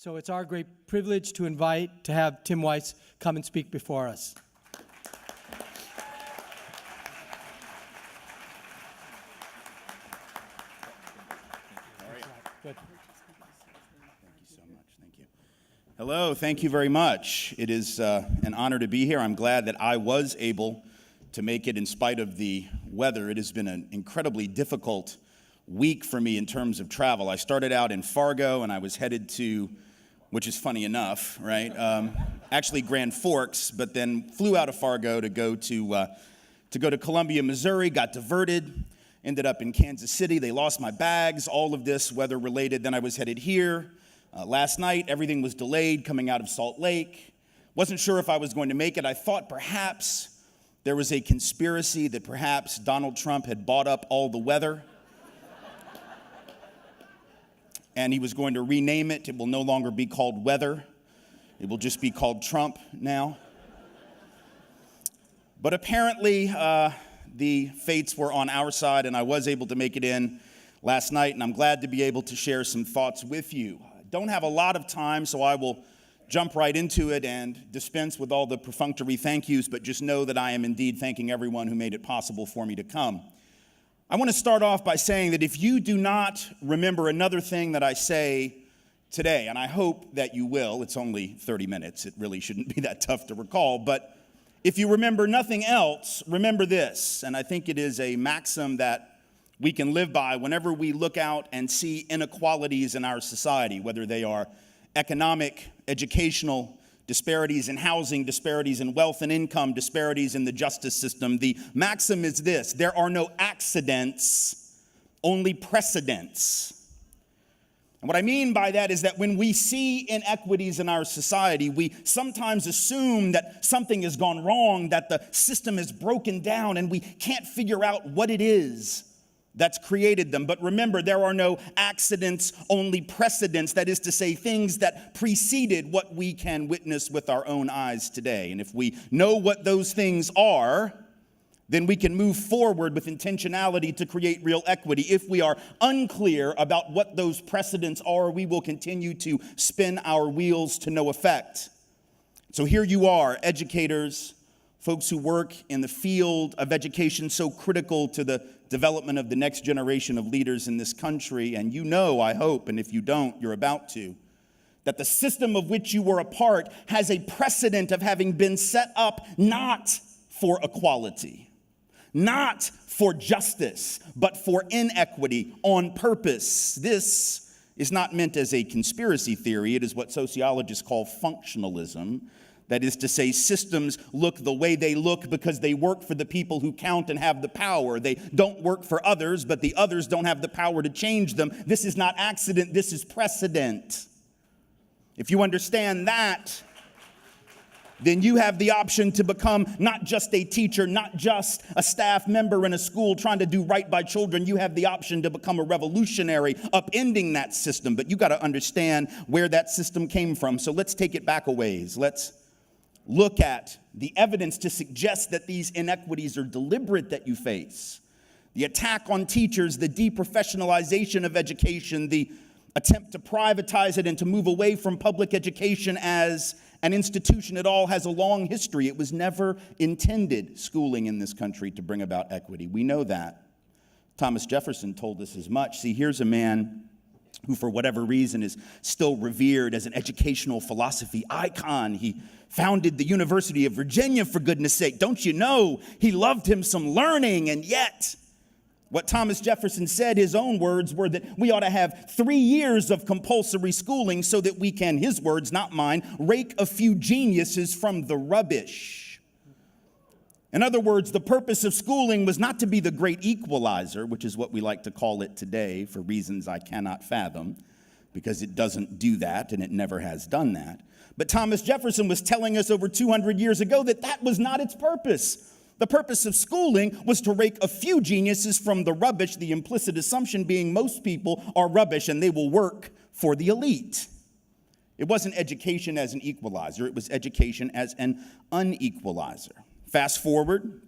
So it's our great privilege to have Tim Weiss come and speak before us. All right. Good. Thank you so much. Thank you. Hello. Thank you very much. It is an honor to be here. I'm glad that I was able to make it in spite of the weather. It has been an incredibly difficult week for me in terms of travel. I started out in Fargo, and I was headed to, which is funny enough, right? Actually Grand Forks, but then flew out of Fargo to go to Columbia, Missouri, got diverted, ended up in Kansas City. They lost my bags, all of this weather related. Then I was headed here. Last night, everything was delayed coming out of Salt Lake. Wasn't sure if I was going to make it. I thought perhaps there was a conspiracy that perhaps Donald Trump had bought up all the weather. And he was going to rename it. It will no longer be called weather. It will just be called Trump now. But apparently, the fates were on our side, and I was able to make it in last night, and I'm glad to be able to share some thoughts with you. I don't have a lot of time, so I will jump right into it and dispense with all the perfunctory thank yous, but just know that I am indeed thanking everyone who made it possible for me to come. I want to start off by saying that if you do not remember another thing that I say today, and I hope that you will, it's only 30 minutes, it really shouldn't be that tough to recall, but if you remember nothing else, remember this, and I think it is a maxim that we can live by whenever we look out and see inequalities in our society, whether they are economic, educational, disparities in housing, disparities in wealth and income, disparities in the justice system. The maxim is this: there are no accidents, only precedents. And what I mean by that is that when we see inequities in our society, we sometimes assume that something has gone wrong, that the system is broken down, and we can't figure out what it is that's created them. But remember, there are no accidents, only precedents. That is to say, things that preceded what we can witness with our own eyes today. And if we know what those things are, then we can move forward with intentionality to create real equity. If we are unclear about what those precedents are, we will continue to spin our wheels to no effect. So here you are, educators, folks who work in the field of education so critical to the development of the next generation of leaders in this country. And you know, I hope, and if you don't, you're about to, that the system of which you were a part has a precedent of having been set up not for equality, not for justice, but for inequity on purpose. This is not meant as a conspiracy theory. It is what sociologists call functionalism. That is to say, systems look the way they look because they work for the people who count and have the power. They don't work for others, but the others don't have the power to change them. This is not accident, this is precedent. If you understand that, then you have the option to become not just a teacher, not just a staff member in a school trying to do right by children. You have the option to become a revolutionary, upending that system. But you got to understand where that system came from. So let's take it back a ways. Let's look at the evidence to suggest that these inequities are deliberate that you face. The attack on teachers, the deprofessionalization of education, the attempt to privatize it and to move away from public education as an institution. It all has a long history. It was never intended, schooling in this country, to bring about equity. We know that. Thomas Jefferson told us as much. See, here's a man who, for whatever reason, is still revered as an educational philosophy icon. He founded the University of Virginia, for goodness sake. Don't you know he loved him some learning? And yet, what Thomas Jefferson said, his own words, were that we ought to have 3 years of compulsory schooling so that we can, his words, not mine, rake a few geniuses from the rubbish. In other words, the purpose of schooling was not to be the great equalizer, which is what we like to call it today for reasons I cannot fathom, because it doesn't do that and it never has done that. But Thomas Jefferson was telling us over 200 years ago that that was not its purpose. The purpose of schooling was to rake a few geniuses from the rubbish, the implicit assumption being most people are rubbish and they will work for the elite. It wasn't education as an equalizer, it was education as an unequalizer. Fast forward,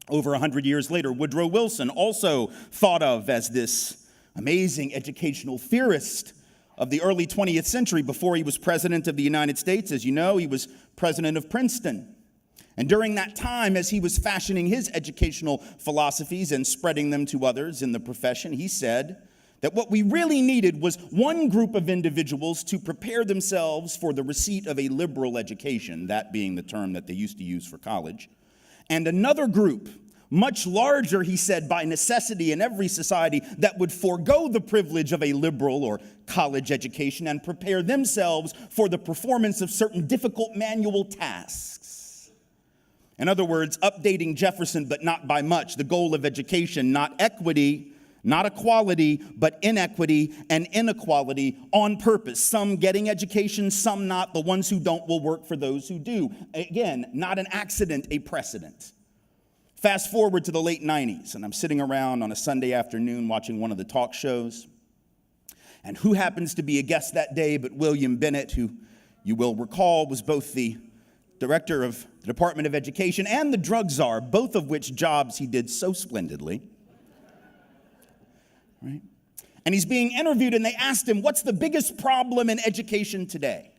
over 100 years later, Woodrow Wilson, also thought of as this amazing educational theorist, of the early 20th century. Before he was president of the United States, as you know, he was president of Princeton. And during that time, as he was fashioning his educational philosophies and spreading them to others in the profession, he said that what we really needed was one group of individuals to prepare themselves for the receipt of a liberal education, that being the term that they used to use for college, and another group, much larger, he said, by necessity in every society, that would forego the privilege of a liberal or college education and prepare themselves for the performance of certain difficult manual tasks. In other words, updating Jefferson, but not by much. The goal of education, not equity, not equality, but inequity and inequality on purpose. Some getting education, some not. The ones who don't will work for those who do. Again, not an accident, a precedent. Fast forward to the late 90s, and I'm sitting around on a Sunday afternoon watching one of the talk shows. And who happens to be a guest that day but William Bennett, who you will recall was both the director of the Department of Education and the drug czar, both of which jobs he did so splendidly. Right? And he's being interviewed, and they asked him, what's the biggest problem in education today?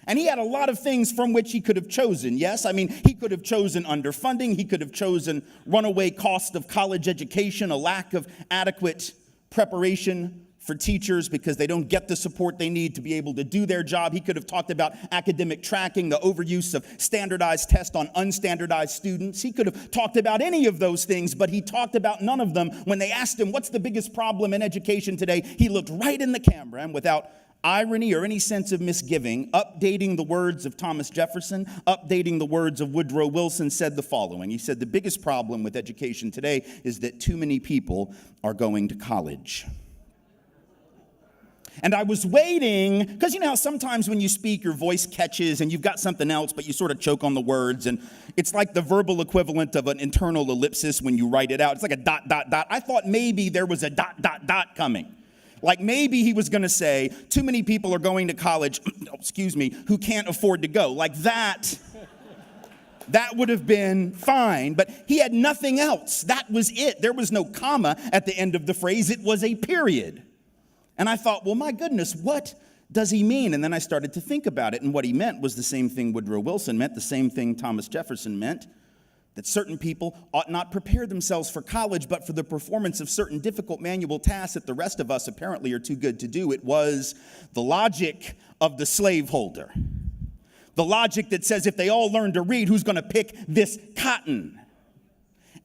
And he had a lot of things from which he could have chosen. Yes, I mean, he could have chosen underfunding. He could have chosen runaway cost of college education, a lack of adequate preparation for teachers because they don't get the support they need to be able to do their job. He could have talked about academic tracking, the overuse of standardized tests on unstandardized students. He could have talked about any of those things, but he talked about none of them. When they asked him, what's the biggest problem in education today? He looked right in the camera and without irony or any sense of misgiving, updating the words of Thomas Jefferson, updating the words of Woodrow Wilson, said the following. He said, the biggest problem with education today is that too many people are going to college. And I was waiting, because you know how sometimes when you speak, your voice catches and you've got something else, but you sort of choke on the words. And it's like the verbal equivalent of an internal ellipsis when you write it out. It's like a dot, dot, dot. I thought maybe there was a dot, dot, dot coming. Like maybe he was going to say, too many people are going to college, who can't afford to go. Like that would have been fine. But he had nothing else. That was it. There was no comma at the end of the phrase. It was a period. And I thought, well, my goodness, what does he mean? And then I started to think about it. And what he meant was the same thing Woodrow Wilson meant, the same thing Thomas Jefferson meant. That certain people ought not prepare themselves for college, but for the performance of certain difficult manual tasks that the rest of us apparently are too good to do. It was the logic of the slaveholder. The logic that says if they all learn to read, who's going to pick this cotton?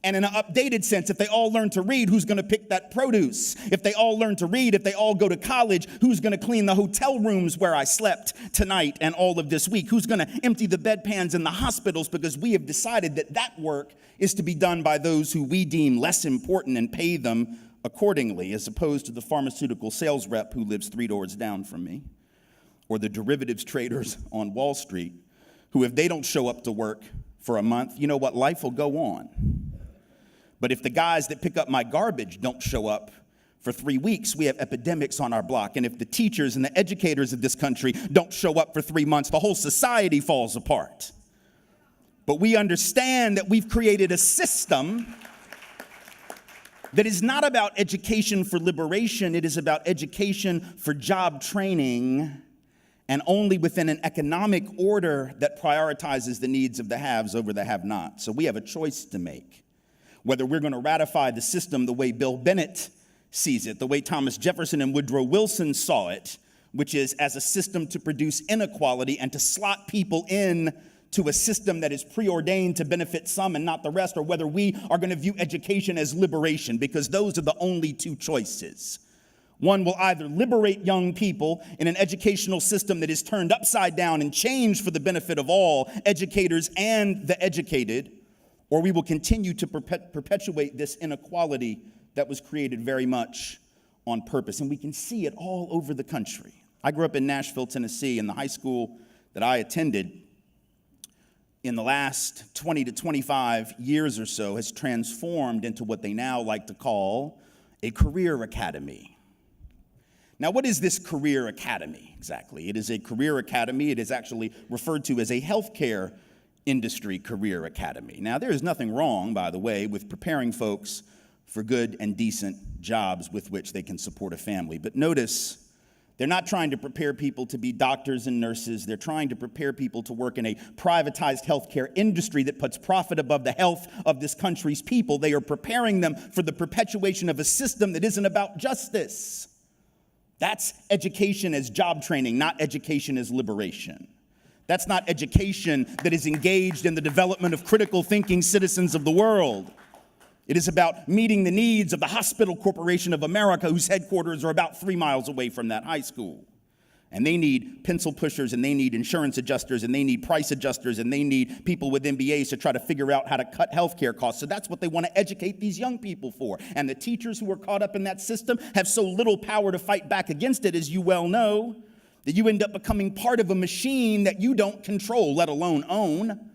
And in an updated sense, if they all learn to read, who's going to pick that produce? If they all learn to read, if they all go to college, who's going to clean the hotel rooms where I slept tonight and all of this week? Who's going to empty the bedpans in the hospitals? Because we have decided that that work is to be done by those who we deem less important and pay them accordingly, as opposed to the pharmaceutical sales rep who lives 3 doors down from me, or the derivatives traders on Wall Street, who if they don't show up to work for a month, you know what, life will go on. But if the guys that pick up my garbage don't show up for 3 weeks, we have epidemics on our block. And if the teachers and the educators of this country don't show up for 3 months, the whole society falls apart. But we understand that we've created a system that is not about education for liberation. It is about education for job training, and only within an economic order that prioritizes the needs of the haves over the have-nots. So we have a choice to make. Whether we're going to ratify the system the way Bill Bennett sees it, the way Thomas Jefferson and Woodrow Wilson saw it, which is as a system to produce inequality and to slot people in to a system that is preordained to benefit some and not the rest, or whether we are going to view education as liberation, because those are the only two choices. One will either liberate young people in an educational system that is turned upside down and changed for the benefit of all, educators and the educated, or we will continue to perpetuate this inequality that was created very much on purpose. And we can see it all over the country. I grew up in Nashville, Tennessee, and the high school that I attended in the last 20 to 25 years or so has transformed into what they now like to call a career academy. Now, what is this career academy exactly? It is a career academy. It is actually referred to as a healthcare industry career academy. Now, there is nothing wrong, by the way, with preparing folks for good and decent jobs with which they can support a family. But notice They're not trying to prepare people to be doctors and nurses. They're trying to prepare people to work in a privatized healthcare industry that puts profit above the health of this country's people. They are preparing them for the perpetuation of a system that isn't about justice. That's education as job training, not education as liberation. That's not education that is engaged in the development of critical thinking citizens of the world. It is about meeting the needs of the Hospital Corporation of America, whose headquarters are about 3 miles away from that high school. And they need pencil pushers, and they need insurance adjusters, and they need price adjusters, and they need people with MBAs to try to figure out how to cut healthcare costs. So that's what they want to educate these young people for. And the teachers who are caught up in that system have so little power to fight back against it, as you well know, that you end up becoming part of a machine that you don't control, let alone own.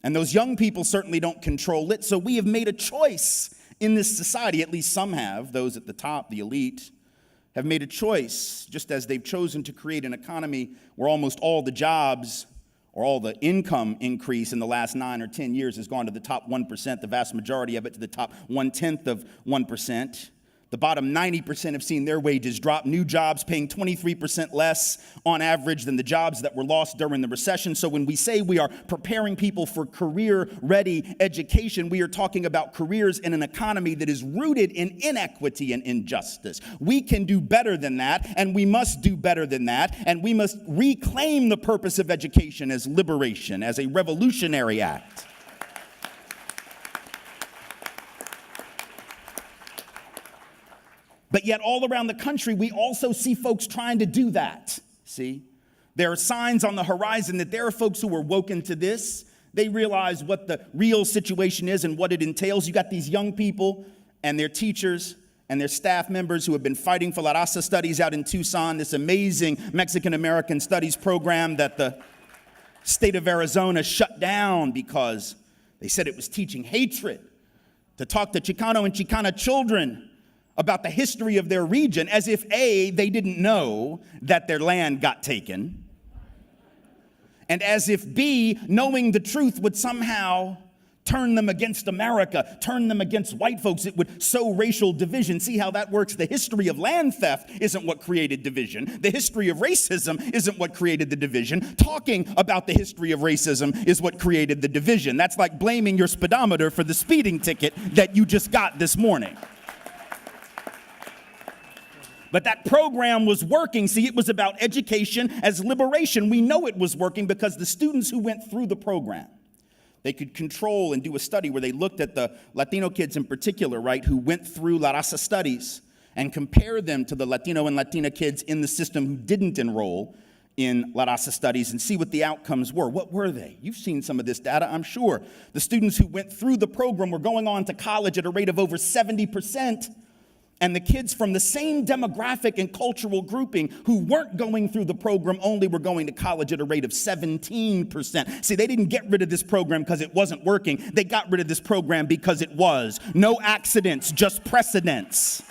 And those young people certainly don't control it. So we have made a choice in this society, at least some have, those at the top, the elite, have made a choice, just as they've chosen to create an economy where almost all the jobs or all the income increase in the last 9 or 10 years has gone to the top 1%, the vast majority of it to the top 1/10 of 1%. The bottom 90% have seen their wages drop, new jobs paying 23% less on average than the jobs that were lost during the recession. So when we say we are preparing people for career-ready education, we are talking about careers in an economy that is rooted in inequity and injustice. We can do better than that, and we must do better than that, and we must reclaim the purpose of education as liberation, as a revolutionary act. But yet all around the country, we also see folks trying to do that. See? There are signs on the horizon that there are folks who are woken to this. They realize what the real situation is and what it entails. You got these young people and their teachers and their staff members who have been fighting for La Raza Studies out in Tucson, this amazing Mexican-American studies program that the state of Arizona shut down because they said it was teaching hatred, to talk to Chicano and Chicana children about the history of their region, as if A, they didn't know that their land got taken, and as if B, knowing the truth would somehow turn them against America, turn them against white folks. It would sow racial division. See how that works? The history of land theft isn't what created division. The history of racism isn't what created the division. Talking about the history of racism is what created the division. That's like blaming your speedometer for the speeding ticket that you just got this morning. But that program was working. See, it was about education as liberation. We know it was working because the students who went through the program, they could control and do a study where they looked at the Latino kids in particular, right, who went through La Raza Studies and compared them to the Latino and Latina kids in the system who didn't enroll in La Raza Studies and see what the outcomes were. What were they? You've seen some of this data, I'm sure. The students who went through the program were going on to college at a rate of over 70%. And the kids from the same demographic and cultural grouping who weren't going through the program only were going to college at a rate of 17%. See, they didn't get rid of this program because it wasn't working. They got rid of this program because it was. No accidents, just precedents.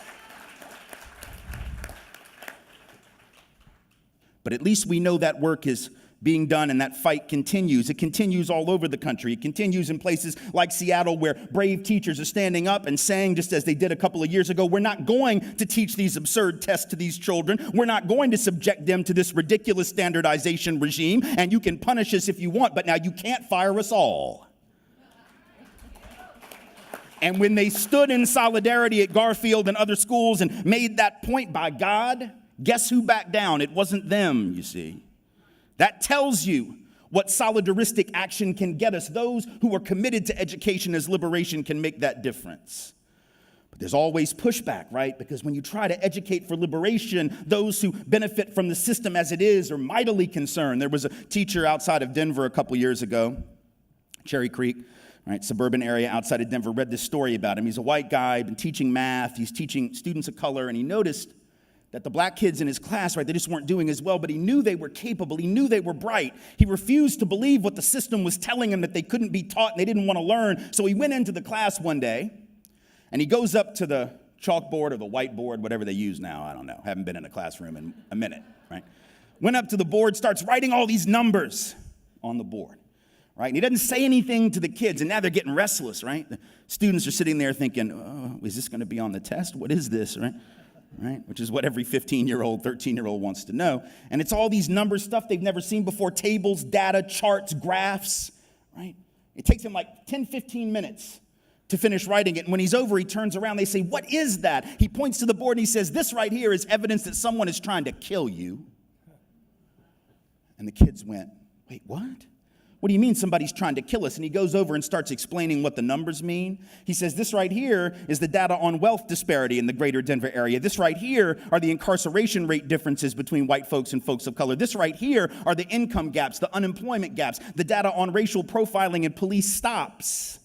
But at least we know that work is being done and that fight continues. It continues all over the country. It continues in places like Seattle where brave teachers are standing up and saying, just as they did a couple of years ago, we're not going to teach these absurd tests to these children. We're not going to subject them to this ridiculous standardization regime, and you can punish us if you want, but now you can't fire us all. And when they stood in solidarity at Garfield and other schools and made that point, by God, guess who backed down? It wasn't them, you see. That tells you what solidaristic action can get us. Those who are committed to education as liberation can make that difference. But there's always pushback, right? Because when you try to educate for liberation, those who benefit from the system as it is are mightily concerned. There was a teacher outside of Denver a couple years ago, Cherry Creek, right, suburban area outside of Denver, read this story about him. He's a white guy, been teaching math. He's teaching students of color, and he noticed that the black kids in his class, right, they just weren't doing as well, but he knew they were capable. He knew they were bright. He refused to believe what the system was telling him, that they couldn't be taught and they didn't want to learn. So he went into the class one day, and he goes up to the chalkboard or the whiteboard, whatever they use now, I don't know. Haven't been in a classroom in a minute, right? Went up to the board, starts writing all these numbers on the board, right? And he doesn't say anything to the kids, and now they're getting restless, right? The students are sitting there thinking, oh, is this going to be on the test? What is this, right? right? Which is what every 15-year-old, 13-year-old wants to know. And it's all these numbers, stuff they've never seen before, tables, data, charts, graphs, right? It takes him like 10, 15 minutes to finish writing it. And when he's over, he turns around. They say, "What is that?" He points to the board and he says, "This right here is evidence that someone is trying to kill you." And the kids went, "Wait, what? What do you mean somebody's trying to kill us?" And he goes over and starts explaining what the numbers mean. He says, "This right here is the data on wealth disparity in the greater Denver area. This right here are the incarceration rate differences between white folks and folks of color. This right here are the income gaps, the unemployment gaps, the data on racial profiling and police stops."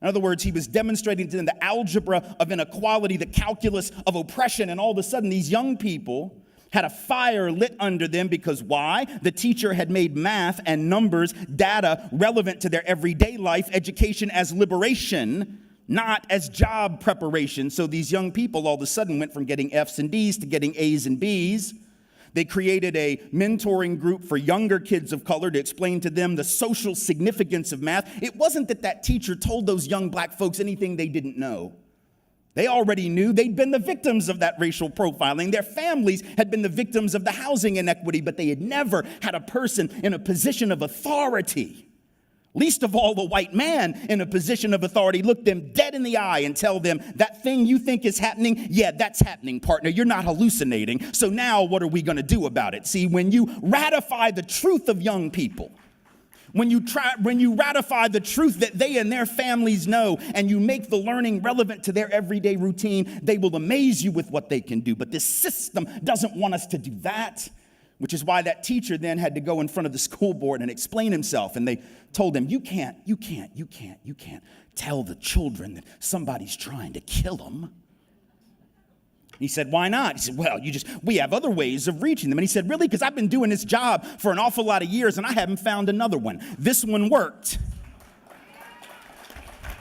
In other words, he was demonstrating to them the algebra of inequality, the calculus of oppression, and all of a sudden these young people had a fire lit under them because why? The teacher had made math and numbers, data relevant to their everyday life, education as liberation, not as job preparation. So these young people all of a sudden went from getting F's and D's to getting A's and B's. They created a mentoring group for younger kids of color to explain to them the social significance of math. It wasn't that teacher told those young black folks anything they didn't know. They already knew. They'd been the victims of that racial profiling. Their families had been the victims of the housing inequity, but they had never had a person in a position of authority, least of all the white man in a position of authority, look them dead in the eye and tell them, "That thing you think is happening, yeah, that's happening, partner. You're not hallucinating. So now what are we going to do about it?" See, when you ratify the truth of young people, when you ratify the truth that they and their families know, and you make the learning relevant to their everyday routine, they will amaze you with what they can do. But this system doesn't want us to do that, which is why that teacher then had to go in front of the school board and explain himself. And they told him, you can't tell the children that somebody's trying to kill them. He said, "Why not?" He said, "Well, we have other ways of reaching them." And he said, "Really? Because I've been doing this job for an awful lot of years and I haven't found another one. This one worked."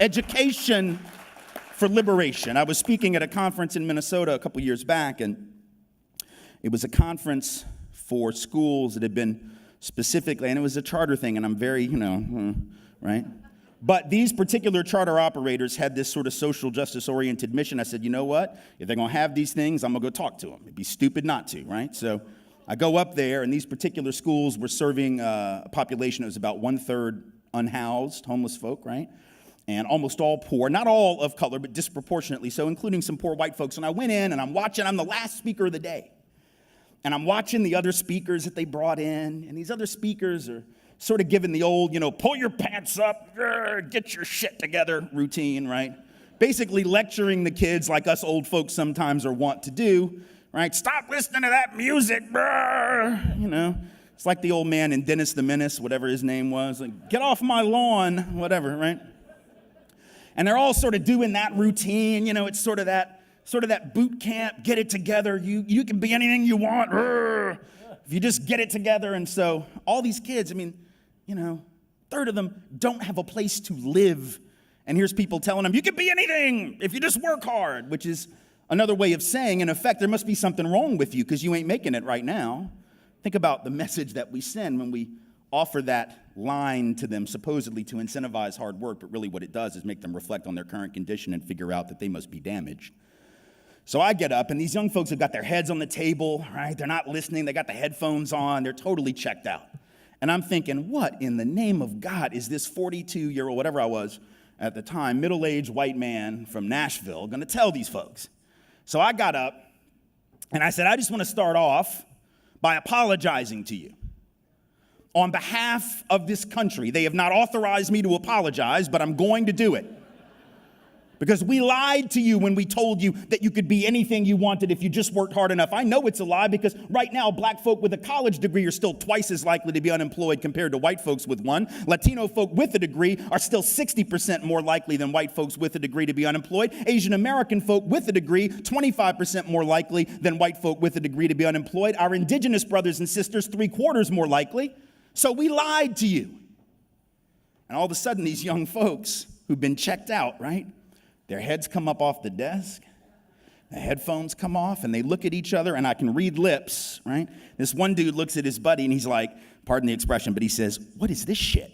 Education for liberation. I was speaking at a conference in Minnesota a couple years back, and it was a conference for schools that had been specifically, and it was a charter thing, and I'm very, right? But these particular charter operators had this sort of social justice-oriented mission. I said, "You know what? If they're going to have these things, I'm going to go talk to them. It'd be stupid not to," right? So I go up there, and these particular schools were serving a population that was about 1/3 unhoused, homeless folk, right? And almost all poor, not all of color, but disproportionately so, including some poor white folks. And I went in, and I'm the last speaker of the day. And I'm watching the other speakers that they brought in, and these other speakers are sort of giving the old, pull your pants up, get your shit together routine, right? Basically lecturing the kids like us old folks sometimes are wont to do, right? "Stop listening to that music, It's like the old man in Dennis the Menace, whatever his name was, like, "Get off my lawn," whatever, right? And they're all sort of doing that routine, it's sort of that boot camp, get it together, you can be anything you want, if you just get it together. And so all these kids, 1/3 of them don't have a place to live. And here's people telling them, "You can be anything if you just work hard," which is another way of saying, in effect, there must be something wrong with you because you ain't making it right now. Think about the message that we send when we offer that line to them, supposedly to incentivize hard work, but really what it does is make them reflect on their current condition and figure out that they must be damaged. So I get up, and these young folks have got their heads on the table, right? They're not listening. They got the headphones on. They're totally checked out. And I'm thinking, what in the name of God is this 42-year-old, whatever I was at the time, middle-aged white man from Nashville going to tell these folks? So I got up, and I said, "I just want to start off by apologizing to you. On behalf of this country, they have not authorized me to apologize, but I'm going to do it. Because we lied to you when we told you that you could be anything you wanted if you just worked hard enough. I know it's a lie because right now black folk with a college degree are still twice as likely to be unemployed compared to white folks with one. Latino folk with a degree are still 60% more likely than white folks with a degree to be unemployed. Asian American folk with a degree, 25% more likely than white folk with a degree to be unemployed. Our indigenous brothers and sisters, 3/4 more likely. So we lied to you." And all of a sudden these young folks who've been checked out, right? Their heads come up off the desk, the headphones come off, and they look at each other, and I can read lips, right? This one dude looks at his buddy, and he's like, pardon the expression, but he says, "What is this shit?"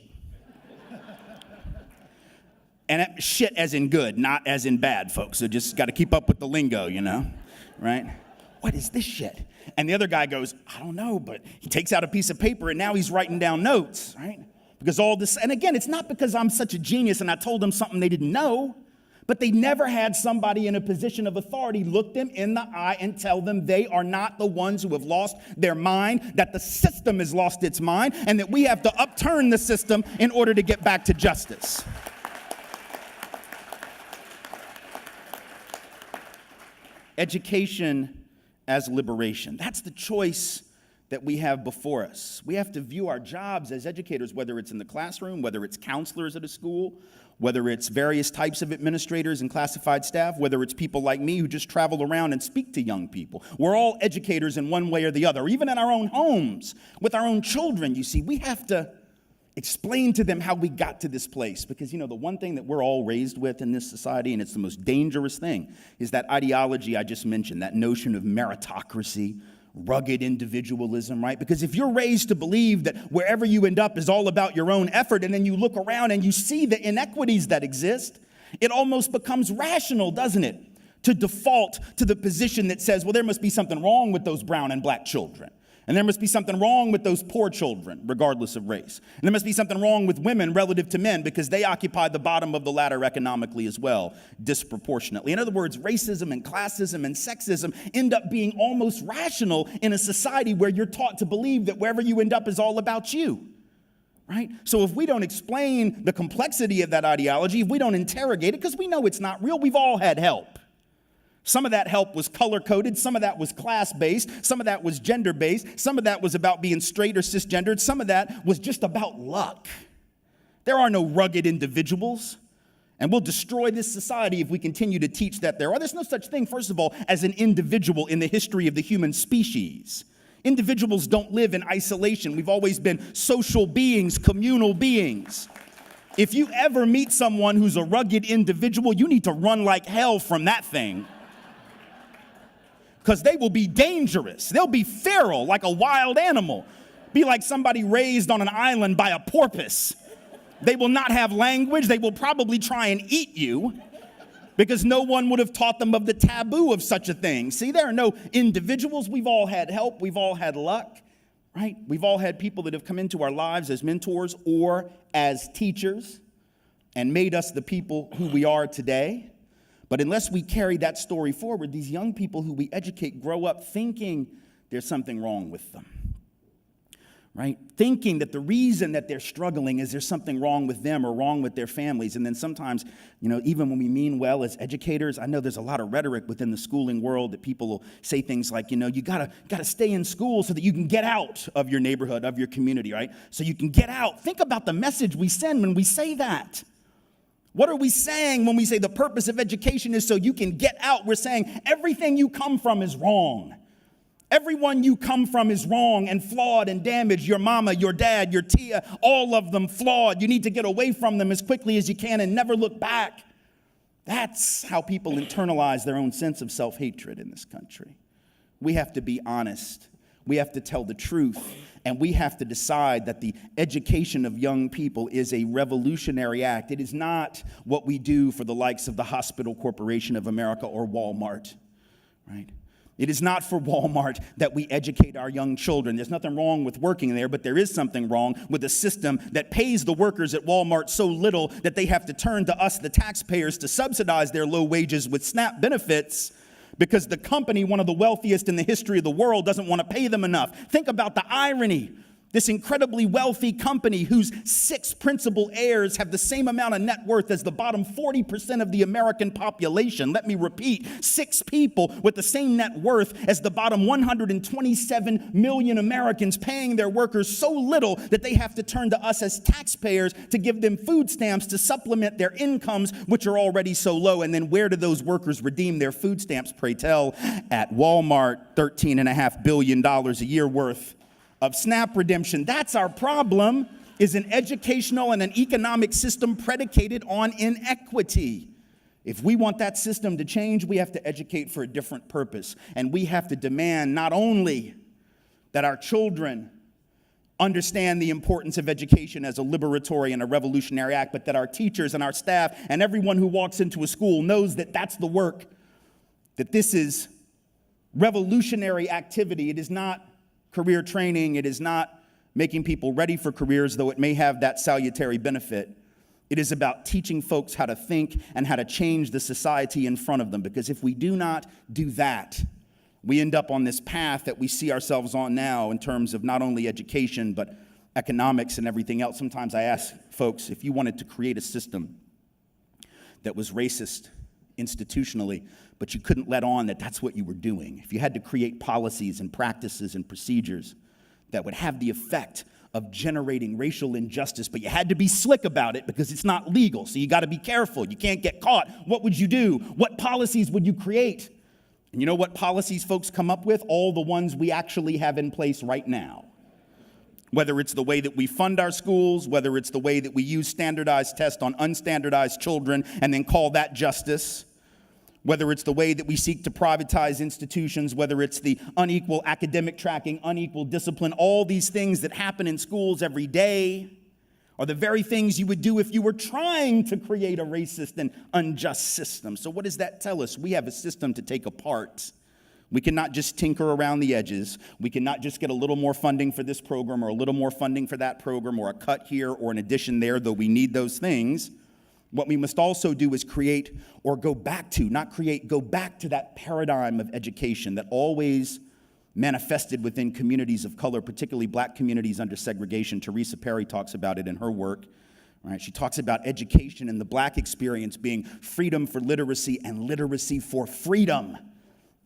And shit as in good, not as in bad, folks. So just got to keep up with the lingo, right? What is this shit? And the other guy goes, I don't know, but he takes out a piece of paper and now he's writing down notes, right? Because all this, and again, it's not because I'm such a genius and I told them something they didn't know, but they never had somebody in a position of authority look them in the eye and tell them they are not the ones who have lost their mind, that the system has lost its mind, and that we have to upturn the system in order to get back to justice. Education as liberation. That's the choice that we have before us. We have to view our jobs as educators, whether it's in the classroom, whether it's counselors at a school, whether it's various types of administrators and classified staff, whether it's people like me who just travel around and speak to young people. We're all educators in one way or the other, or even in our own homes, with our own children. You see, we have to explain to them how we got to this place. Because, the one thing that we're all raised with in this society, and it's the most dangerous thing, is that ideology I just mentioned, that notion of meritocracy, rugged individualism, right? Because if you're raised to believe that wherever you end up is all about your own effort, and then you look around and you see the inequities that exist, it almost becomes rational, doesn't it? To default to the position that says, well, there must be something wrong with those brown and black children. And there must be something wrong with those poor children, regardless of race. And there must be something wrong with women relative to men because they occupy the bottom of the ladder economically as well, disproportionately. In other words, racism and classism and sexism end up being almost rational in a society where you're taught to believe that wherever you end up is all about you, right? So if we don't explain the complexity of that ideology, if we don't interrogate it, because we know it's not real, we've all had help. Some of that help was color-coded, some of that was class-based, some of that was gender-based, some of that was about being straight or cisgendered, some of that was just about luck. There are no rugged individuals, and we'll destroy this society if we continue to teach that there are. There's no such thing, first of all, as an individual in the history of the human species. Individuals don't live in isolation. We've always been social beings, communal beings. If you ever meet someone who's a rugged individual, you need to run like hell from that thing. Because they will be dangerous. They'll be feral, like a wild animal. Be like somebody raised on an island by a porpoise. They will not have language. They will probably try and eat you because no one would have taught them of the taboo of such a thing. See, there are no individuals. We've all had help. We've all had luck, right? We've all had people that have come into our lives as mentors or as teachers and made us the people who we are today. But unless we carry that story forward, these young people who we educate grow up thinking there's something wrong with them, right? Thinking that the reason that they're struggling is there's something wrong with them or wrong with their families. And then sometimes, even when we mean well as educators, I know there's a lot of rhetoric within the schooling world that people will say things like, you gotta stay in school so that you can get out of your neighborhood, of your community, right? So you can get out. Think about the message we send when we say that. What are we saying when we say the purpose of education is so you can get out? We're saying everything you come from is wrong. Everyone you come from is wrong and flawed and damaged. Your mama, your dad, your tia, all of them flawed. You need to get away from them as quickly as you can and never look back. That's how people internalize their own sense of self-hatred in this country. We have to be honest. We have to tell the truth. And we have to decide that the education of young people is a revolutionary act. It is not what we do for the likes of the Hospital Corporation of America or Walmart, right? It is not for Walmart that we educate our young children. There's nothing wrong with working there, but there is something wrong with a system that pays the workers at Walmart so little that they have to turn to us, the taxpayers, to subsidize their low wages with SNAP benefits because the company, one of the wealthiest in the history of the world, doesn't want to pay them enough. Think about the irony. This incredibly wealthy company whose 6 principal heirs have the same amount of net worth as the bottom 40% of the American population. Let me repeat, 6 people with the same net worth as the bottom 127 million Americans, paying their workers so little that they have to turn to us as taxpayers to give them food stamps to supplement their incomes, which are already so low. And then where do those workers redeem their food stamps, pray tell? At Walmart, $13.5 billion a year worth of SNAP redemption. That's our problem, is an educational and an economic system predicated on inequity. If we want that system to change, we have to educate for a different purpose. And we have to demand not only that our children understand the importance of education as a liberatory and a revolutionary act, but that our teachers and our staff and everyone who walks into a school knows that that's the work, that this is revolutionary activity. It is not career training. It is not making people ready for careers, though it may have that salutary benefit. It is about teaching folks how to think and how to change the society in front of them. Because if we do not do that, we end up on this path that we see ourselves on now in terms of not only education, but economics and everything else. Sometimes I ask folks, if you wanted to create a system that was racist institutionally, but you couldn't let on that that's what you were doing, if you had to create policies and practices and procedures that would have the effect of generating racial injustice, but you had to be slick about it because it's not legal, so you got to be careful. You can't get caught. What would you do? What policies would you create? And you know what policies folks come up with? All the ones we actually have in place right now. Whether it's the way that we fund our schools, whether it's the way that we use standardized tests on unstandardized children and then call that justice, whether it's the way that we seek to privatize institutions, whether it's the unequal academic tracking, unequal discipline, all these things that happen in schools every day are the very things you would do if you were trying to create a racist and unjust system. So what does that tell us? We have a system to take apart. We cannot just tinker around the edges. We cannot just get a little more funding for this program or a little more funding for that program or a cut here or an addition there, though we need those things. What we must also do is create or go back to, not create, go back to that paradigm of education that always manifested within communities of color, particularly black communities under segregation. Teresa Perry talks about it in her work. Right? She talks about education and the black experience being freedom for literacy and literacy for freedom.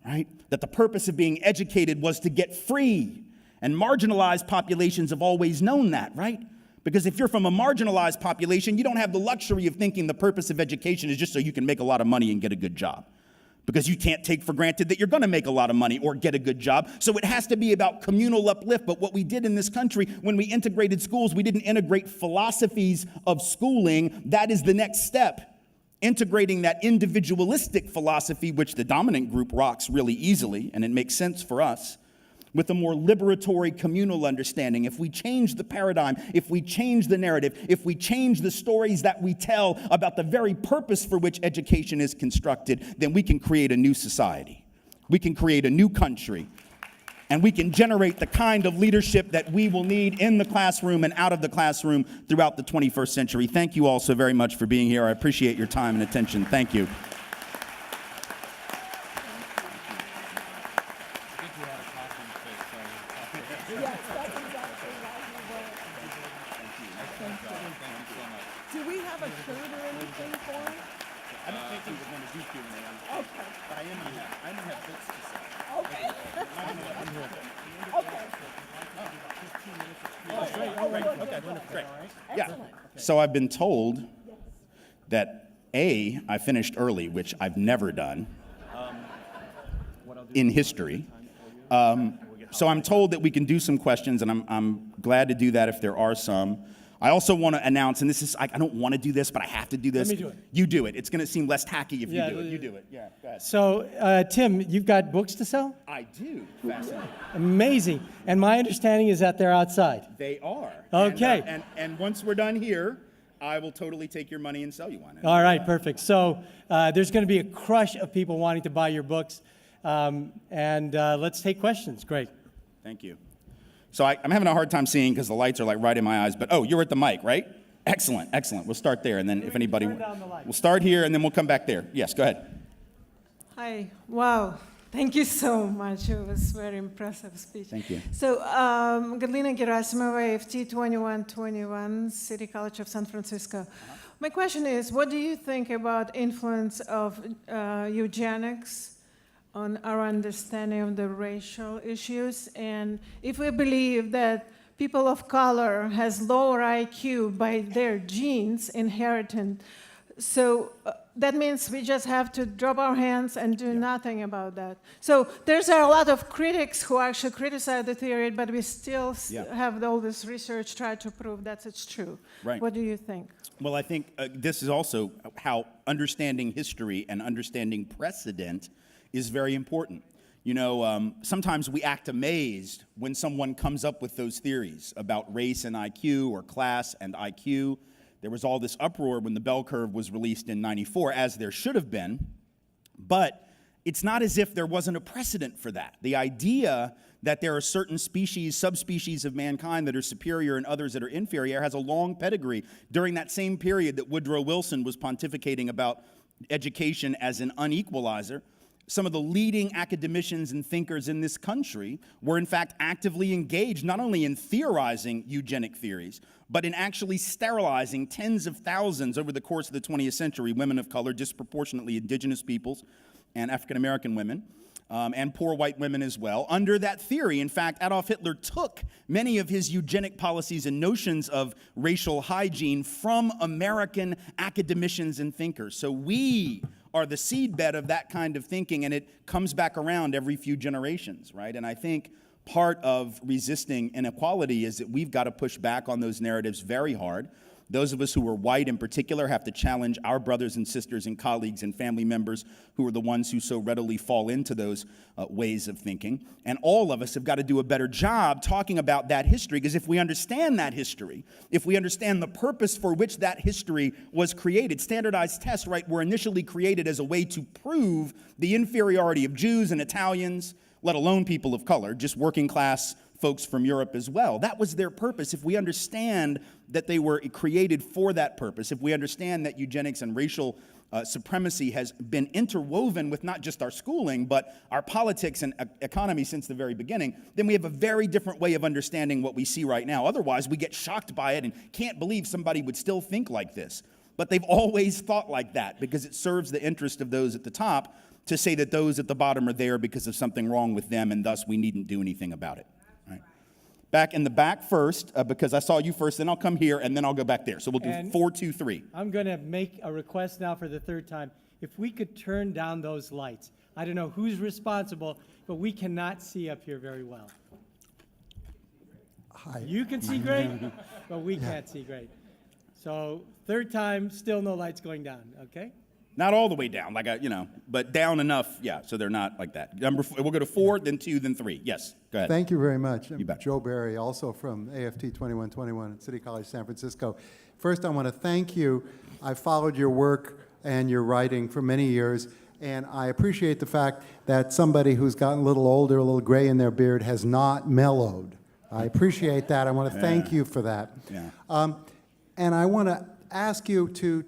Right? That the purpose of being educated was to get free. And marginalized populations have always known that, right? Because if you're from a marginalized population, you don't have the luxury of thinking the purpose of education is just so you can make a lot of money and get a good job. Because you can't take for granted that you're going to make a lot of money or get a good job. So it has to be about communal uplift. But what we did in this country, when we integrated schools, we didn't integrate philosophies of schooling. That is the next step. Integrating that individualistic philosophy, which the dominant group rocks really easily, and it makes sense for us, with a more liberatory communal understanding. If we change the paradigm, if we change the narrative, if we change the stories that we tell about the very purpose for which education is constructed, then we can create a new society. We can create a new country. And we can generate the kind of leadership that we will need in the classroom and out of the classroom throughout the 21st century. Thank you all so very much for being here. I appreciate your time and attention. Thank you. Do we have a code or anything for him? I don't think he was going to do Q&A. Okay. But I am going to have bits to say. Okay. Great. Yeah. So I've been told that I finished early, which I've never done in history. So I'm told that we can do some questions, and I'm glad to do that if there are some. I also want to announce, and this is, I don't want to do this, but I have to do this. Let me do it. You do it. It's going to seem less tacky if you do it. You do it. Yeah, go ahead. So, Tim, you've got books to sell? I do. Fascinating. Amazing. And my understanding is that they're outside. They are. Okay. And once we're done here, I will totally take your money and sell you one. All right, perfect. So there's going to be a crush of people wanting to buy your books. And let's take questions. Great. Thank you. So I'm having a hard time seeing because the lights are like right in my eyes, but you're at the mic, right? Excellent, excellent. We'll start there, and then if anybody, we'll start here, and then we'll come back there. Yes, go ahead. Hi, wow, thank you so much. It was a very impressive speech. Thank you. So, Galina Gerasimova, AFT 2121, City College of San Francisco. My question is, what do you think about influence of eugenics on our understanding of the racial issues? And if we believe that people of color has lower IQ by their genes inherited, so that means we just have to drop our hands and do nothing about that. So there's a lot of critics who actually criticize the theory, but we still have all this research try to prove that it's true. Right. What do you think? Well, I think this is also how understanding history and understanding precedent is very important. You know, sometimes we act amazed when someone comes up with those theories about race and IQ or class and IQ. There was all this uproar when the bell curve was released in '94, as there should have been. But it's not as if there wasn't a precedent for that. The idea that there are certain species, subspecies of mankind that are superior and others that are inferior has a long pedigree. During that same period that Woodrow Wilson was pontificating about education as an unequalizer, some of the leading academicians and thinkers in this country were in fact actively engaged not only in theorizing eugenic theories, but in actually sterilizing tens of thousands over the course of the 20th century, women of color, disproportionately indigenous peoples and African American women, and poor white women as well, under that theory. In fact, Adolf Hitler took many of his eugenic policies and notions of racial hygiene from American academicians and thinkers. So we are the seedbed of that kind of thinking, and it comes back around every few generations, right? And I think part of resisting inequality is that we've got to push back on those narratives very hard. Those of us who are white in particular have to challenge our brothers and sisters and colleagues and family members who are the ones who so readily fall into those ways of thinking. And all of us have got to do a better job talking about that history, because if we understand that history, if we understand the purpose for which that history was created, standardized tests, right, were initially created as a way to prove the inferiority of Jews and Italians, let alone people of color, just working class folks from Europe as well. That was their purpose. If we understand that they were created for that purpose, if we understand that eugenics and racial supremacy has been interwoven with not just our schooling, but our politics and economy since the very beginning, then we have a very different way of understanding what we see right now. Otherwise, we get shocked by it and can't believe somebody would still think like this. But they've always thought like that because it serves the interest of those at the top to say that those at the bottom are there because of something wrong with them, and thus we needn't do anything about it. Back in the back first, because I saw you first, then I'll come here, and then I'll go back there. So we'll do 4, 2, 3. I'm going to make a request now for the third time. If we could turn down those lights. I don't know who's responsible, but we cannot see up here very well. Hi. You can see great, but we can't see great. So third time, still no lights going down, okay? Not all the way down, but down enough, yeah, so they're not like that. We'll go to 4, then 2, then 3. Yes, go ahead. Thank you very much. You bet. Joe Barry, also from AFT 2121 at City College San Francisco. First, I want to thank you. I followed your work and your writing for many years, and I appreciate the fact that somebody who's gotten a little older, a little gray in their beard, has not mellowed. I appreciate that. I want to thank you for that. Yeah. And I want to ask you to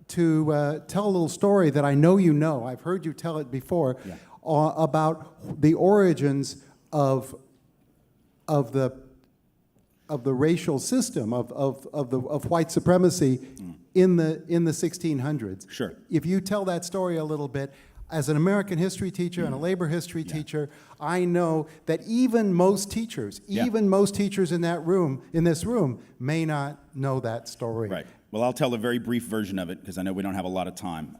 tell a little story that I know you know. I've heard you tell it before, about the origins of the racial system of white supremacy in the 1600s. Sure. If you tell that story a little bit, as an American history teacher and a labor history teacher, I know that even most teachers, in this room, may not know that story. Right. Well, I'll tell a very brief version of it because I know we don't have a lot of time.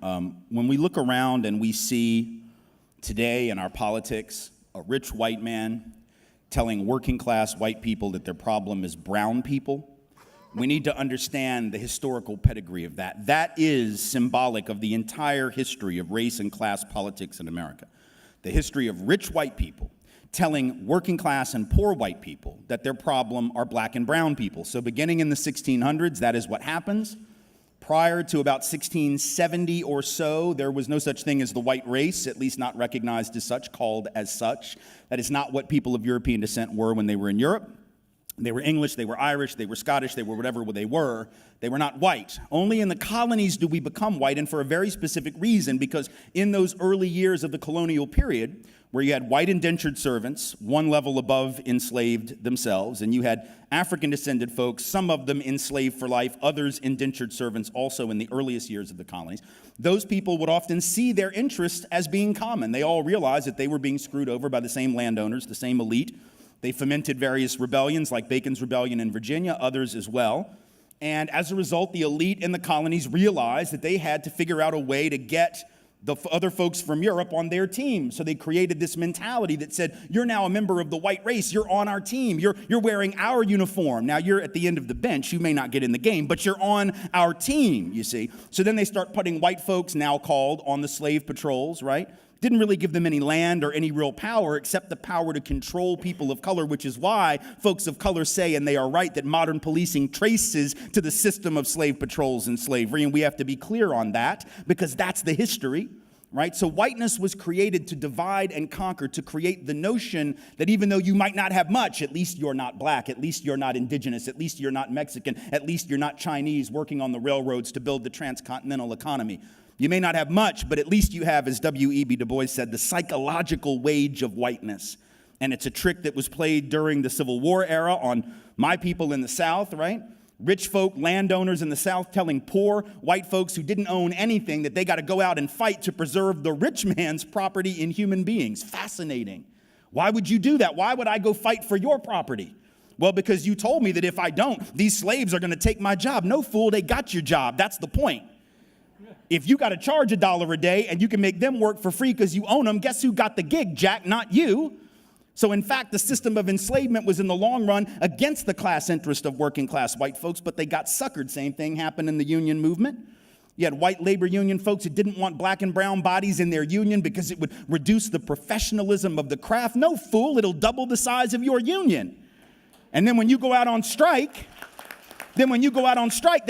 When we look around and we see today in our politics a rich white man telling working class white people that their problem is brown people, we need to understand the historical pedigree of that. That is symbolic of the entire history of race and class politics in America. The history of rich white people telling working class and poor white people that their problem are black and brown people. So beginning in the 1600s, that is what happens. Prior to about 1670 or so, there was no such thing as the white race, at least not recognized as such, called as such. That is not what people of European descent were when they were in Europe. They were English, they were Irish, they were Scottish, they were whatever they were. They were not white. Only in the colonies do we become white, and for a very specific reason, because in those early years of the colonial period, where you had white indentured servants, one level above enslaved themselves, and you had African-descended folks, some of them enslaved for life, others indentured servants also in the earliest years of the colonies, those people would often see their interests as being common. They all realized that they were being screwed over by the same landowners, the same elite. They fomented various rebellions like Bacon's Rebellion in Virginia, others as well. And as a result, the elite in the colonies realized that they had to figure out a way to get the other folks from Europe on their team. So they created this mentality that said, you're now a member of the white race, you're on our team, you're wearing our uniform. Now you're at the end of the bench, you may not get in the game, but you're on our team, you see. So then they start putting white folks, now called, on the slave patrols, right? Didn't really give them any land or any real power except the power to control people of color, which is why folks of color say, and they are right, that modern policing traces to the system of slave patrols and slavery, and we have to be clear on that because that's the history. right? So whiteness was created to divide and conquer, to create the notion that even though you might not have much, at least you're not black, at least you're not indigenous, at least you're not Mexican, at least you're not Chinese working on the railroads to build the transcontinental economy. You may not have much, but at least you have, as W.E.B. Du Bois said, the psychological wage of whiteness. And it's a trick that was played during the Civil War era on my people in the South, right? Rich folk, landowners in the South telling poor white folks who didn't own anything that they got to go out and fight to preserve the rich man's property in human beings. Fascinating. Why would you do that? Why would I go fight for your property? Well, because you told me that if I don't, these slaves are going to take my job. No, fool, they got your job. That's the point. If you got to charge $1 a day and you can make them work for free because you own them, guess who got the gig, Jack? Not you. So in fact, the system of enslavement was in the long run against the class interest of working class white folks, but they got suckered. Same thing happened in the union movement. You had white labor union folks who didn't want black and brown bodies in their union because it would reduce the professionalism of the craft. No, fool, it'll double the size of your union. And then when you go out on strike, they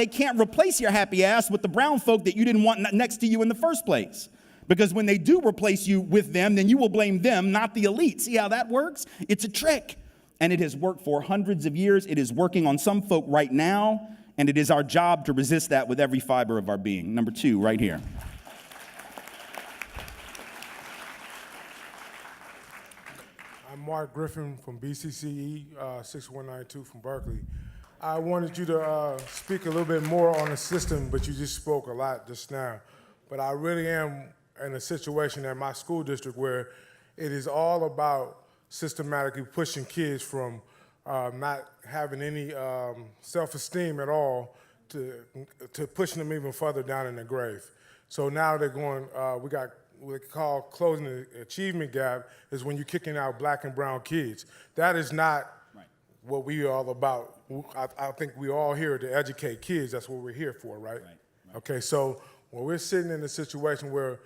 can't replace your happy ass with the brown folk that you didn't want next to you in the first place. Because when they do replace you with them, then you will blame them, not the elite. See how that works? It's a trick. And it has worked for hundreds of years. It is working on some folk right now. And it is our job to resist that with every fiber of our being. Number 2, right here. I'm Mark Griffin from BCCE 6192 from Berkeley. I wanted you to speak a little bit more on the system, but you just spoke a lot just now. But I really am in a situation at my school district where it is all about systematically pushing kids from not having any self-esteem at all to pushing them even further down in the grave. So now they're going, we got what we call closing the achievement gap is when you're kicking out black and brown kids. That is not what we are all about. I think we're all here to educate kids. That's what we're here for, right? Okay, so when we're sitting in a situation where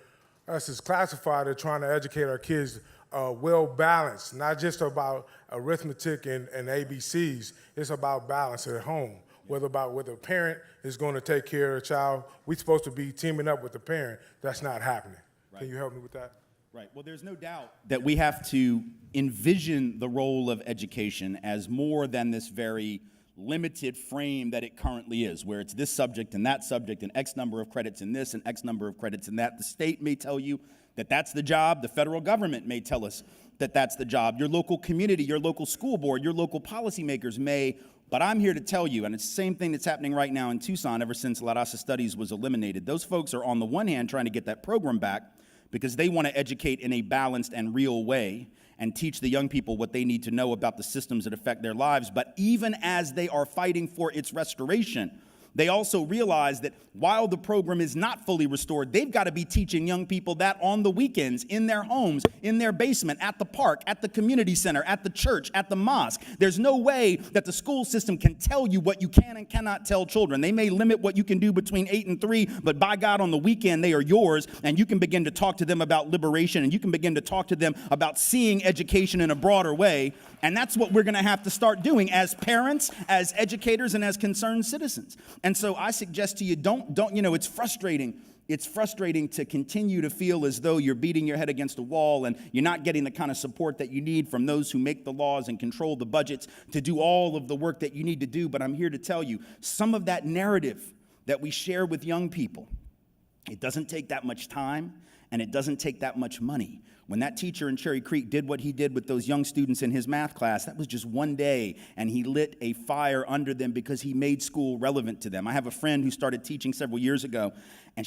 us as classified are trying to educate our kids well-balanced, not just about arithmetic and ABCs, it's about balance at home. Whether a parent is going to take care of a child, we're supposed to be teaming up with the parent. That's not happening. Can you help me with that? Right. Well, there's no doubt that we have to envision the role of education as more than this very limited frame that it currently is, where it's this subject and X number of credits in this and X number of credits in that. The state may tell you that that's the job. The federal government may tell us that that's the job. Your local community, your local school board, your local policymakers may, but I'm here to tell you, and it's the same thing that's happening right now in Tucson ever since La Raza Studies was eliminated. Those folks are on the one hand trying to get that program back because they want to educate in a balanced and real way and teach the young people what they need to know about the systems that affect their lives. But even as they are fighting for its restoration, they also realize that while the program is not fully restored, they've got to be teaching young people that on the weekends, in their homes, in their basement, at the park, at the community center, at the church, at the mosque. There's no way that the school system can tell you what you can and cannot tell children. They may limit what you can do between 8 and 3, but by God, on the weekend, they are yours, and you can begin to talk to them about liberation, and you can begin to talk to them about seeing education in a broader way. And that's what we're going to have to start doing as parents, as educators, and as concerned citizens. And so I suggest to you, it's frustrating. It's frustrating to continue to feel as though you're beating your head against a wall and you're not getting the kind of support that you need from those who make the laws and control the budgets to do all of the work that you need to do. But I'm here to tell you, some of that narrative that we share with young people, it doesn't take that much time and it doesn't take that much money. When that teacher in Cherry Creek did what he did with those young students in his math class, that was just one day, and he lit a fire under them because he made school relevant to them. I have a friend who started teaching several years ago, and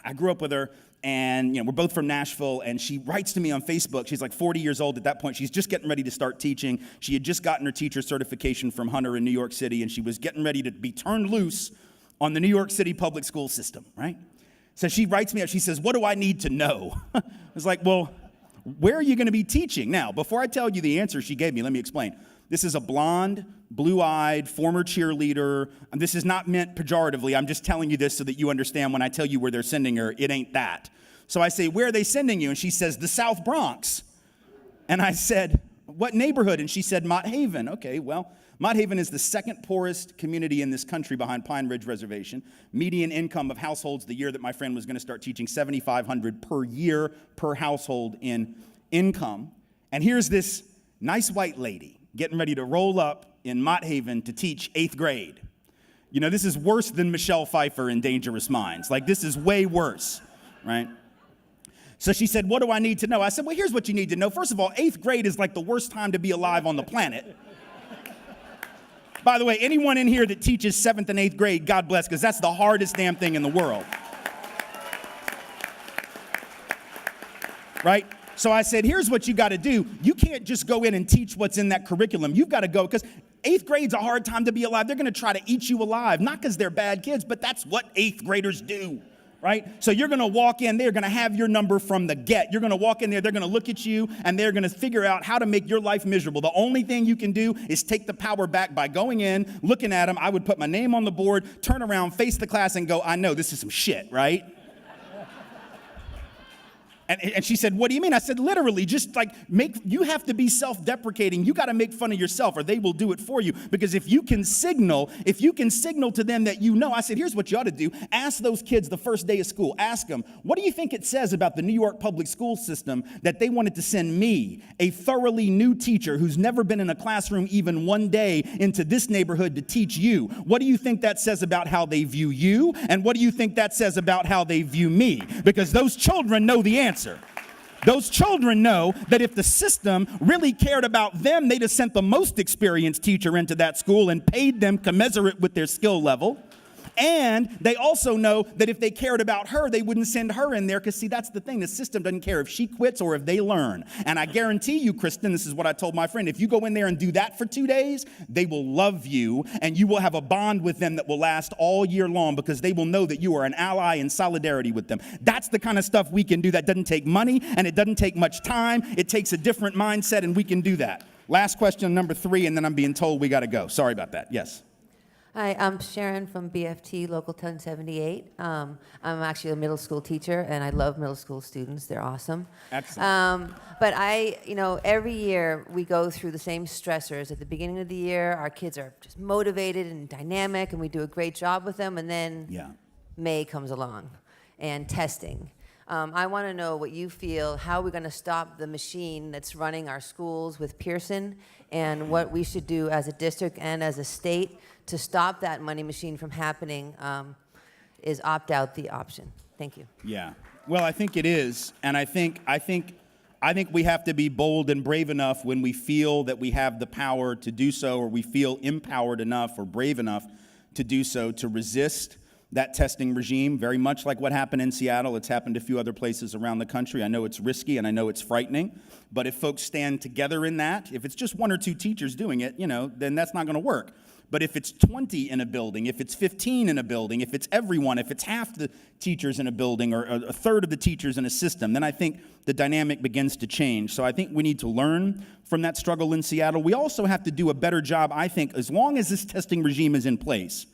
I grew up with her, and we're both from Nashville, and she writes to me on Facebook. She's like 40 years old at that point. She's just getting ready to start teaching. She had just gotten her teacher certification from Hunter in New York City, and she was getting ready to be turned loose on the New York City public school system, right? So she writes me up. She says, "What do I need to know?" I was like, well, where are you going to be teaching? Now, before I tell you the answer she gave me, let me explain. This is a blonde, blue-eyed, former cheerleader. And this is not meant pejoratively. I'm just telling you this so that you understand when I tell you where they're sending her, it ain't that. So I say, "Where are they sending you?" And she says, "The South Bronx." And I said, "What neighborhood?" And she said, "Mott Haven." Okay, well, Mott Haven is the second poorest community in this country behind Pine Ridge Reservation. Median income of households the year that my friend was going to start teaching, $7,500 per year per household in income. And here's this nice white lady getting ready to roll up in Mott Haven to teach 8th grade. You know, this is worse than Michelle Pfeiffer in Dangerous Minds. Like, this is way worse, right? So she said, what do I need to know? I said, well, here's what you need to know. First of all, 8th grade is like the worst time to be alive on the planet. By the way, anyone in here that teaches 7th and 8th grade, God bless, because that's the hardest damn thing in the world. Right? So I said, here's what you got to do. You can't just go in and teach what's in that curriculum. You've got to go, because 8th grade's a hard time to be alive. They're going to try to eat you alive, not because they're bad kids, but that's what 8th graders do. Right? So you're going to walk in, they're going to have your number from the get. You're going to walk in there, they're going to look at you, and they're going to figure out how to make your life miserable. The only thing you can do is take the power back by going in, looking at them. I would put my name on the board, turn around, face the class, and go, I know this is some shit, right? And she said, what do you mean? I said, literally, just like you have to be self-deprecating. You got to make fun of yourself or they will do it for you. Because if you can signal to them that you know, I said, here's what you ought to do. Ask those kids the first day of school. Ask them, what do you think it says about the New York public school system that they wanted to send me, a thoroughly new teacher who's never been in a classroom even one day, into this neighborhood to teach you? What do you think that says about how they view you? And what do you think that says about how they view me? Because those children know the answer. Those children know that if the system really cared about them, they'd have sent the most experienced teacher into that school and paid them commensurate with their skill level. And they also know that if they cared about her, they wouldn't send her in there, because, see, that's the thing. The system doesn't care if she quits or if they learn. And I guarantee you, Kristen, this is what I told my friend, if you go in there and do that for 2 days, they will love you, and you will have a bond with them that will last all year long, because they will know that you are an ally in solidarity with them. That's the kind of stuff we can do. That doesn't take money, and it doesn't take much time. It takes a different mindset, and we can do that. Last question, number 3, and then I'm being told we got to go. Sorry about that. Yes. Hi, I'm Sharon from BFT Local 1078. I'm actually a middle school teacher, and I love middle school students. They're awesome. Excellent. But every year we go through the same stressors. At the beginning of the year, our kids are just motivated and dynamic, and we do a great job with them. And then May comes along, and testing. I want to know what you feel, how we're going to stop the machine that's running our schools with Pearson, and what we should do as a district and as a state to stop that money machine from happening. Is opt out the option? Thank you. Yeah. Well, I think it is, and I think we have to be bold and brave enough when we feel that we have the power to do so, or we feel empowered enough or brave enough to do so, to resist that testing regime, very much like what happened in Seattle. It's happened a few other places around the country. I know it's risky and I know it's frightening, but if folks stand together in that, if it's just 1 or 2 teachers doing it, then that's not going to work. But if it's 20 in a building, if it's 15 in a building, if it's everyone, if it's half the teachers in a building or a third of the teachers in a system, then I think the dynamic begins to change. So I think we need to learn from that struggle in Seattle. We also have to do a better job, I think, as long as this testing regime is in place.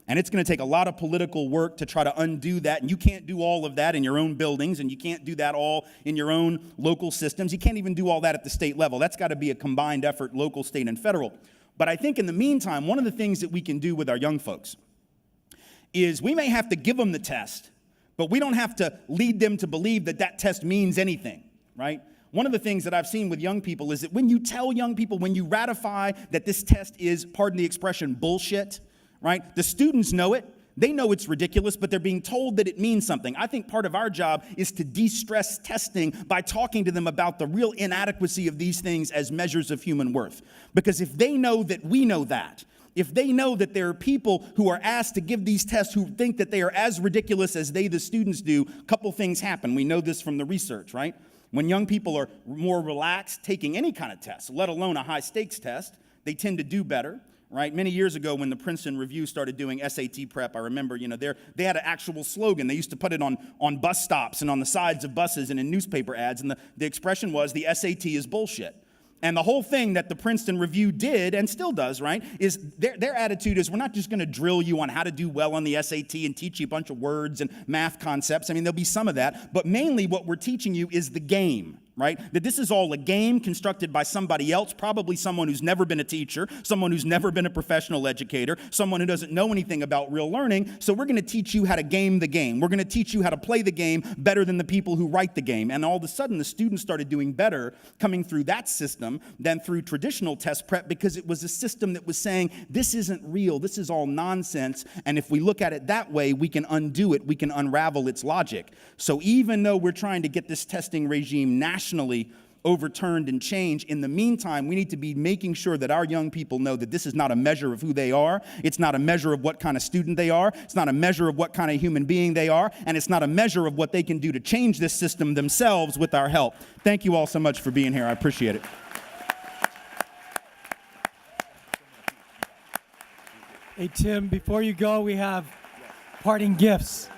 And it's going to take a lot of political work to try to undo that. And you can't do all of that in your own buildings, and you can't do that all in your own local systems. You can't even do all that at the state level. That's got to be a combined effort, local, state, and federal. But I think in the meantime, one of the things that we can do with our young folks is we may have to give them the test, but we don't have to lead them to believe that that test means anything, right? One of the things that I've seen with young people is that when you tell young people, when you ratify that this test is, pardon the expression, bullshit, right? The students know it. They know it's ridiculous, but they're being told that it means something. I think part of our job is to de-stress testing by talking to them about the real inadequacy of these things as measures of human worth. Because if they know that we know that, if they know that there are people who are asked to give these tests who think that they are as ridiculous as they, the students, do, a couple things happen. We know this from the research, right? When young people are more relaxed taking any kind of test, let alone a high-stakes test, they tend to do better. Right? Many years ago when the Princeton Review started doing SAT prep, I remember, they had an actual slogan. They used to put it on bus stops and on the sides of buses and in newspaper ads, and the expression was, the SAT is bullshit. And the whole thing that the Princeton Review did, and still does, right, is their attitude is, we're not just going to drill you on how to do well on the SAT and teach you a bunch of words and math concepts. I mean, there'll be some of that, but mainly what we're teaching you is the game, right? That this is all a game constructed by somebody else, probably someone who's never been a teacher, someone who's never been a professional educator, someone who doesn't know anything about real learning. So we're going to teach you how to game the game. We're going to teach you how to play the game better than the people who write the game. And all of a sudden, the students started doing better coming through that system than through traditional test prep, because it was a system that was saying, this isn't real, this is all nonsense. And if we look at it that way, we can undo it, we can unravel its logic. So even though we're trying to get this testing regime nationally overturned and changed, in the meantime, we need to be making sure that our young people know that this is not a measure of who they are. It's not a measure of what kind of student they are. It's not a measure of what kind of human being they are. And it's not a measure of what they can do to change this system themselves with our help. Thank you all so much for being here. I appreciate it. Hey, Tim, before you go, we have parting gifts.